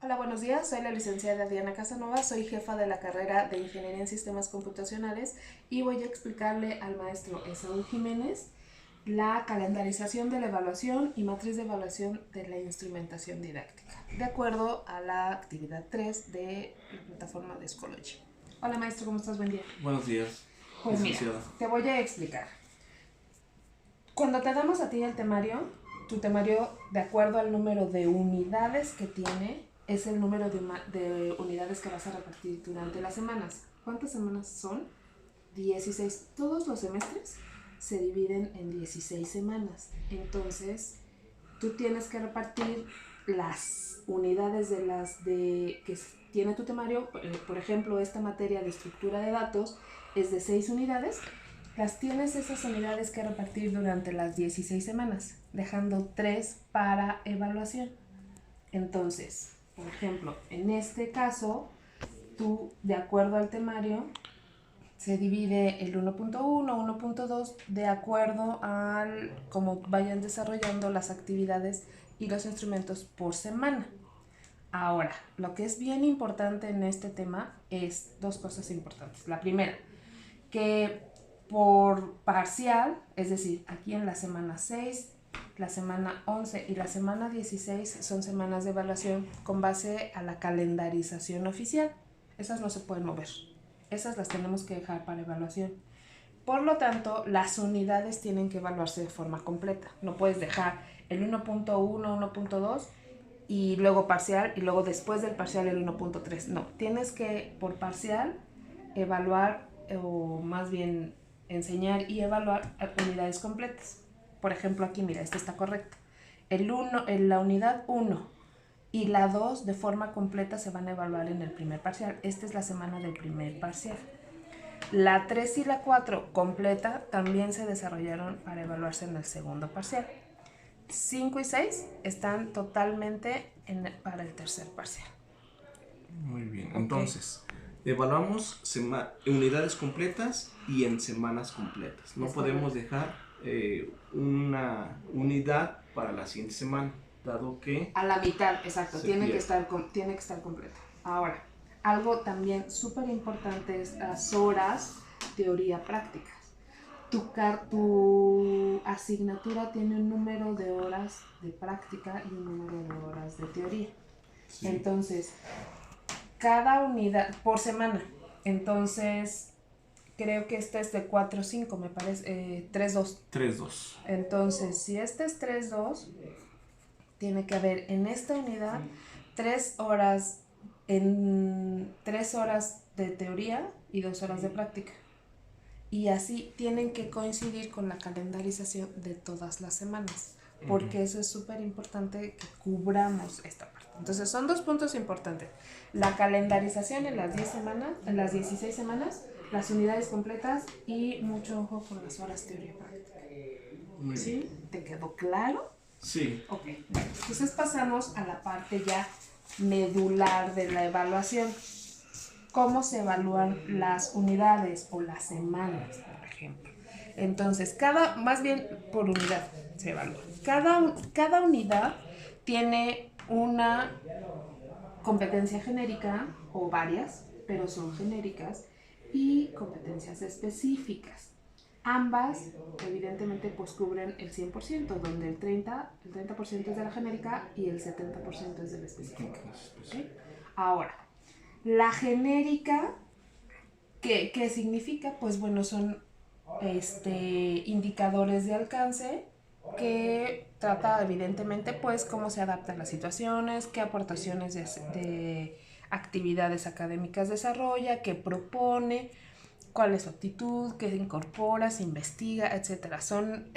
Hola, buenos días. Soy la licenciada Diana Casanova, soy jefa de la carrera de Ingeniería en Sistemas Computacionales y voy a explicarle al maestro Esaú Jiménez la calendarización de la evaluación y matriz de evaluación de la instrumentación didáctica, de acuerdo a la actividad 3 de la plataforma de Schoology. Hola maestro, ¿cómo estás? Buen día. Buenos días, Pues mira, licenciada. te voy a explicar. Cuando te damos a ti el temario, tu temario, de acuerdo al número de unidades que tiene, es el número de unidades que vas a repartir durante las semanas. ¿Cuántas semanas son? 16. Todos los semestres se dividen en 16 semanas. Entonces, tú tienes que repartir las unidades que tiene tu temario. Por ejemplo, esta materia de estructura de datos es de 6 unidades. Las tienes esas unidades que repartir durante las 16 semanas, dejando 3 para evaluación. Entonces, por ejemplo, en este caso, tú, de acuerdo al temario, se divide el 1.1, 1.2 de acuerdo al cómo vayan desarrollando las actividades y los instrumentos por semana. Ahora, lo que es bien importante en este tema es dos cosas importantes. La primera, que por parcial, es decir, aquí en la semana 6, la semana 11 y la semana 16 son semanas de evaluación con base a la calendarización oficial. Esas no se pueden mover. Esas las tenemos que dejar para evaluación. Por lo tanto, las unidades tienen que evaluarse de forma completa. No puedes dejar el 1.1, 1.2 y luego parcial y luego después del parcial el 1.3. No, tienes que por parcial evaluar o más bien enseñar y evaluar unidades completas. Por ejemplo, aquí mira, esta está correcta. La unidad 1 y la 2 de forma completa se van a evaluar en el primer parcial. Esta es la semana del primer parcial. La 3 y la 4 completa también se desarrollaron para evaluarse en el segundo parcial. 5 y 6 están totalmente para el tercer parcial. Muy bien, Okay. entonces, evaluamos unidades completas y en semanas completas. No podemos dejar una unidad para la siguiente semana, dado que... A la mitad, exacto, tiene que estar completa. Ahora, algo también súper importante es las horas teoría prácticas. Tu asignatura tiene un número de horas de práctica y un número de horas de teoría. Sí. Entonces, cada unidad por semana. Entonces, creo que este es de 4 o 5, me parece, 3-2. 3-2. Entonces, si este es 3-2, tiene que haber en esta unidad 3 horas de teoría y 2 horas de práctica. Y así tienen que coincidir con la calendarización de todas las semanas, porque eso es súper importante que cubramos esta parte. Entonces son dos puntos importantes: la calendarización en las 10 semanas, en las 16 semanas, las unidades completas y mucho ojo con las horas teoría práctica. ¿Sí? ¿Te quedó claro? Sí. Ok, bueno, entonces pasamos a la parte ya medular de la evaluación. ¿Cómo se evalúan las unidades o las semanas, por ejemplo? Entonces, más bien por unidad se evalúa. Cada unidad tiene una competencia genérica o varias, pero son genéricas, y competencias específicas. Ambas, evidentemente, pues cubren el 100%, donde el 30% es de la genérica y el 70% es de la específica. ¿Okay? Ahora, la genérica, ¿qué significa? Pues bueno, son indicadores de alcance que trata evidentemente pues cómo se adapta a las situaciones, qué aportaciones de actividades académicas desarrolla, qué propone, cuál es su actitud, qué incorpora, se investiga, etc. Son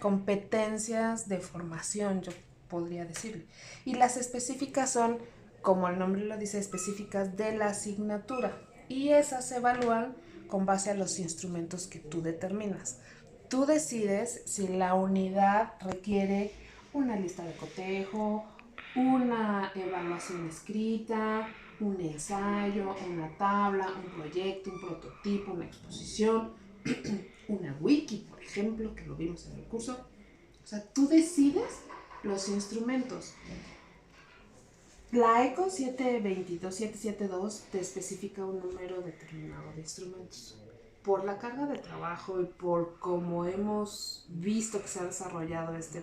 competencias de formación, yo podría decirle. Y las específicas son, como el nombre lo dice, específicas de la asignatura. Y esas se evalúan con base a los instrumentos que tú determinas. Tú decides si la unidad requiere una lista de cotejo, una evaluación escrita, un ensayo, una tabla, un proyecto, un prototipo, una exposición, una wiki, por ejemplo, que lo vimos en el curso. O sea, tú decides los instrumentos. La ECO 772 te especifica un número determinado de instrumentos. Por la carga de trabajo y por cómo hemos visto que se ha desarrollado este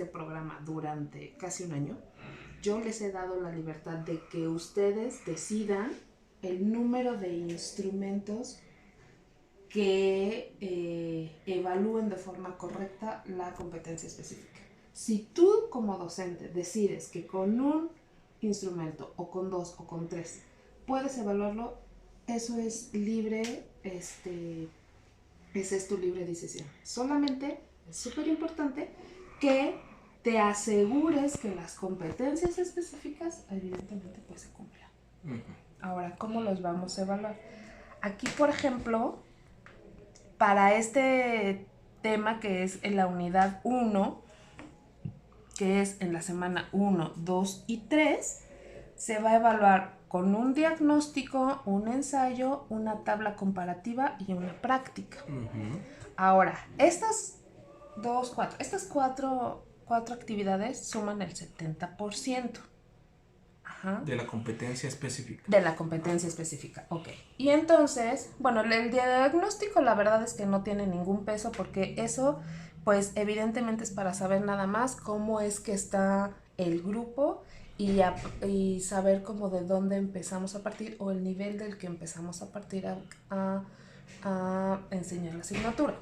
programa durante casi un año, yo les he dado la libertad de que ustedes decidan el número de instrumentos que evalúen de forma correcta la competencia específica. Si tú como docente decides que con un instrumento o con 2 o con 3 puedes evaluarlo, eso es libre, esa es tu libre decisión. Solamente es súper importante que te asegures que las competencias específicas evidentemente pues se cumplan. Ahora, ¿cómo los vamos a evaluar? Aquí, por ejemplo, para este tema que es en la unidad 1, que es en la semana 1, 2 y 3, se va a evaluar con un diagnóstico, un ensayo, una tabla comparativa y una práctica. Ahora, estas cuatro actividades suman el 70%. Ajá. De la competencia específica. De la competencia específica, ok. Y entonces, bueno, el diagnóstico la verdad es que no tiene ningún peso porque eso, pues evidentemente es para saber nada más cómo es que está el grupo y saber cómo de dónde empezamos a partir o el nivel del que empezamos a partir a enseñar la asignatura.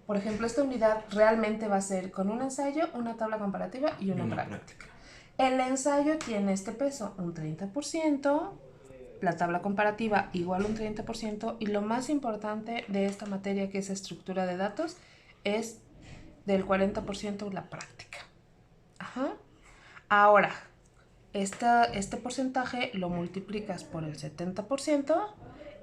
Por ejemplo, esta unidad realmente va a ser con un ensayo, una tabla comparativa y una práctica. El ensayo tiene este peso, un 30%, la tabla comparativa igual un 30%, y lo más importante de esta materia, que es estructura de datos, es del 40% la práctica. Ajá. Ahora, este porcentaje lo multiplicas por el 70%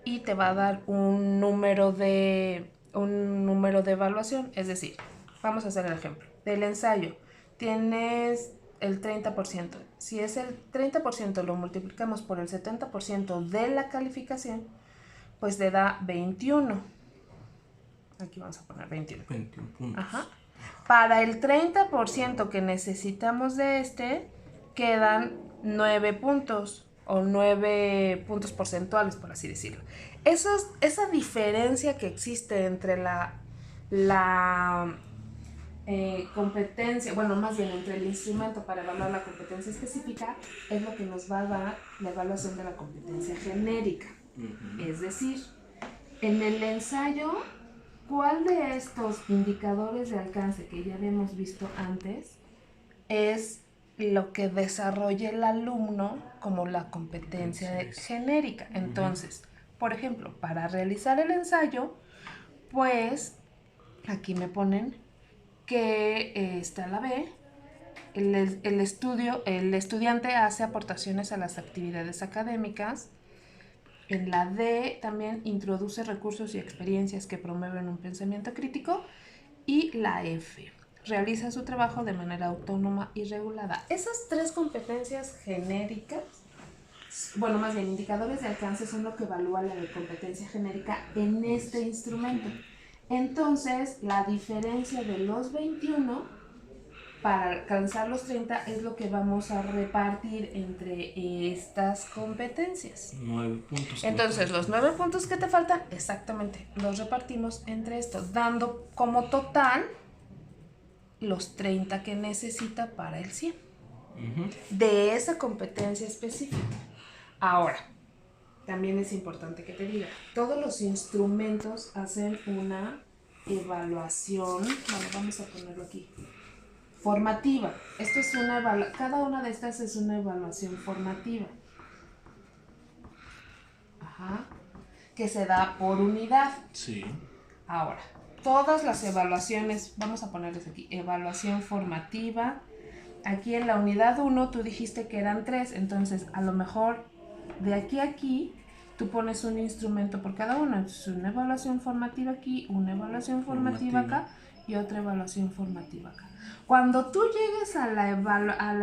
y te va a dar un número de evaluación. Es decir, vamos a hacer el ejemplo. Del ensayo tienes el 30%. Si es el 30%, lo multiplicamos por el 70% de la calificación, pues te da 21. Aquí vamos a poner 21. 21 puntos. Ajá. Para el 30% que necesitamos de quedan 9 puntos o 9 puntos porcentuales, por así decirlo. Esa diferencia que existe entre la competencia, bueno, más bien entre el instrumento para evaluar la competencia específica, es lo que nos va a dar la evaluación de la competencia genérica. Es decir, en el ensayo, ¿cuál de estos indicadores de alcance que ya habíamos visto antes es lo que desarrolla el alumno como la competencia genérica? Entonces, por ejemplo, para realizar el ensayo, pues aquí me ponen que está la B, el estudiante hace aportaciones a las actividades académicas. En la D también introduce recursos y experiencias que promueven un pensamiento crítico. Y la F, realiza su trabajo de manera autónoma y regulada. Esas tres competencias genéricas, bueno, más bien indicadores de alcance, son lo que evalúa la de competencia genérica en este instrumento. Entonces, la diferencia de los 21 para alcanzar los 30 es lo que vamos a repartir entre estas competencias. 9 puntos. Entonces, los 9 puntos que te faltan, exactamente, los repartimos entre estos, dando como total los 30 que necesita para el 100. De esa competencia específica. Ahora, también es importante que te diga, todos los instrumentos hacen una evaluación, bueno, vamos a ponerlo aquí, formativa. Esto es cada una de estas es una evaluación formativa. Ajá. Que se da por unidad. Sí. Ahora, todas las evaluaciones, vamos a ponerles aquí, evaluación formativa. Aquí en la unidad 1 tú dijiste que eran 3, entonces a lo mejor de aquí a aquí tú pones un instrumento por cada una. Entonces, una evaluación formativa aquí, una evaluación formativa acá y otra evaluación formativa acá. Cuando tú llegues a la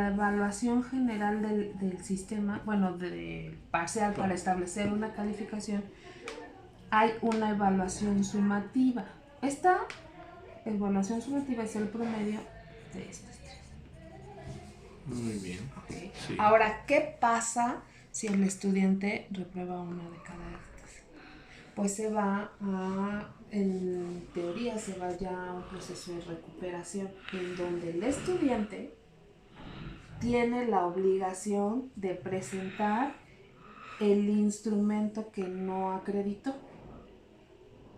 evaluación general del sistema, bueno, del parcial para establecer una calificación, hay una evaluación sumativa. Esta evaluación sumativa es el promedio de estas tres. Muy bien. ¿Ok? Sí. Ahora, ¿qué pasa si el estudiante reprueba una de cada estas? Pues se va en teoría se va ya a un proceso de recuperación en donde el estudiante tiene la obligación de presentar el instrumento que no acreditó.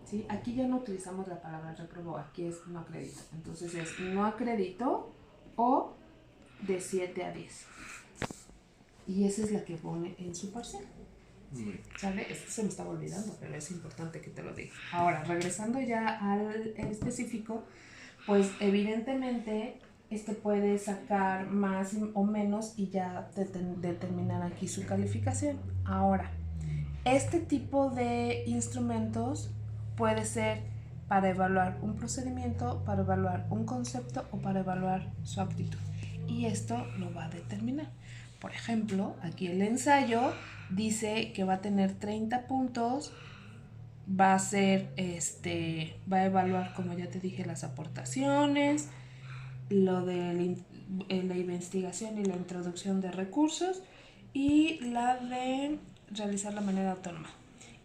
¿Sí? Aquí ya no utilizamos la palabra reprobó, aquí es no acreditó. Entonces es no acreditó o de 7 a 10. Y esa es la que pone en su parcial. ¿Sale? Esto se me estaba olvidando, pero es importante que te lo diga. Ahora, regresando ya al específico, pues evidentemente puede sacar más o menos y ya determinar aquí su calificación. Ahora, este tipo de instrumentos puede ser para evaluar un procedimiento, para evaluar un concepto o para evaluar su aptitud. Y esto lo va a determinar. Por ejemplo, aquí el ensayo dice que va a tener 30 puntos, va a evaluar, como ya te dije, las aportaciones, lo de la investigación y la introducción de recursos y la de realizar la manera autónoma.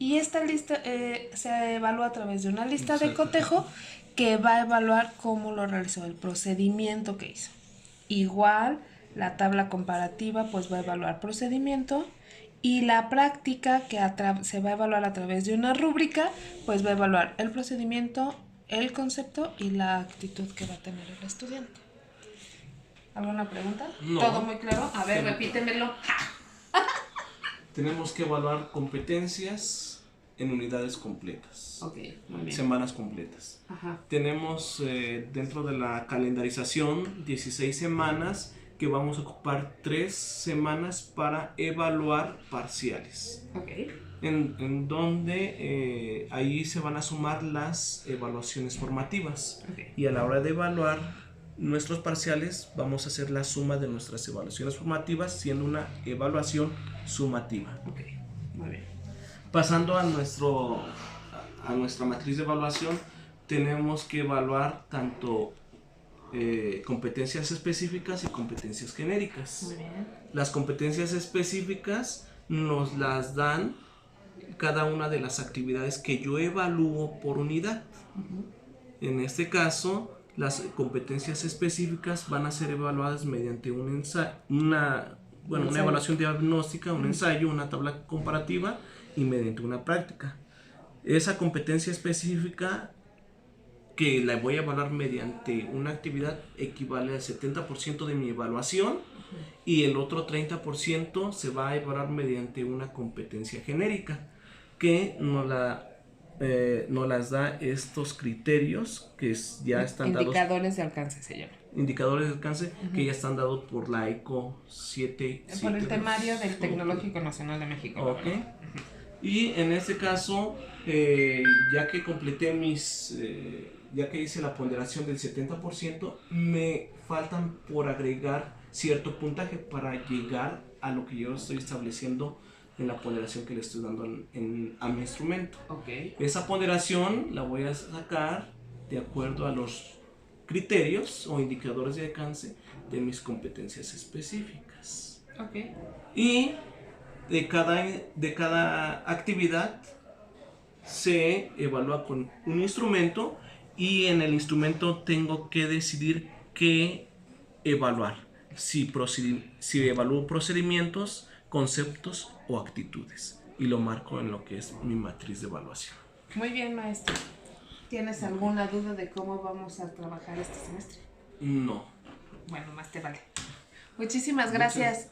Y esta lista se evalúa a través de una lista de cotejo que va a evaluar cómo lo realizó, el procedimiento que hizo. Igual, la tabla comparativa pues va a evaluar procedimiento y la práctica que se va a evaluar a través de una rúbrica pues va a evaluar el procedimiento, el concepto y la actitud que va a tener el estudiante. ¿Alguna pregunta? No. ¿Todo muy claro? A ver, repítemelo. Tenemos que evaluar competencias en unidades completas. Ok, muy bien. Semanas completas. Ajá. Tenemos dentro de la calendarización 16 semanas que vamos a ocupar 3 semanas para evaluar parciales. Ok. En donde ahí se van a sumar las evaluaciones formativas. Okay. Y a la hora de evaluar nuestros parciales vamos a hacer la suma de nuestras evaluaciones formativas siendo una evaluación sumativa. Ok, muy bien. Pasando a nuestra matriz de evaluación, tenemos que evaluar tanto competencias específicas y competencias genéricas. Muy bien. Las competencias específicas nos las dan cada una de las actividades que yo evalúo por unidad. En este caso, las competencias específicas van a ser evaluadas mediante una evaluación diagnóstica, un ensayo, una tabla comparativa y mediante una práctica. Esa competencia específica que la voy a evaluar mediante una actividad equivale al 70% de mi evaluación y el otro 30% se va a evaluar mediante una competencia genérica que nos las da estos criterios que ya están dados. Indicadores de alcance se llama. Indicadores de alcance que ya están dados por la ECO 7. Por el temario del Tecnológico Nacional de México. Ok. Y en este caso, ya que completé ya que hice la ponderación del 70%, me faltan por agregar cierto puntaje para llegar a lo que yo estoy estableciendo en la ponderación que le estoy dando a mi instrumento. Okay. Esa ponderación la voy a sacar de acuerdo a los criterios o indicadores de alcance de mis competencias específicas. Okay. Y de cada actividad se evalúa con un instrumento y en el instrumento tengo que decidir qué evaluar. Si evalúo procedimientos, conceptos o actitudes. Y lo marco en lo que es mi matriz de evaluación. Muy bien, maestro. ¿Tienes alguna duda de cómo vamos a trabajar este semestre? No. Bueno, más te vale. Muchísimas gracias.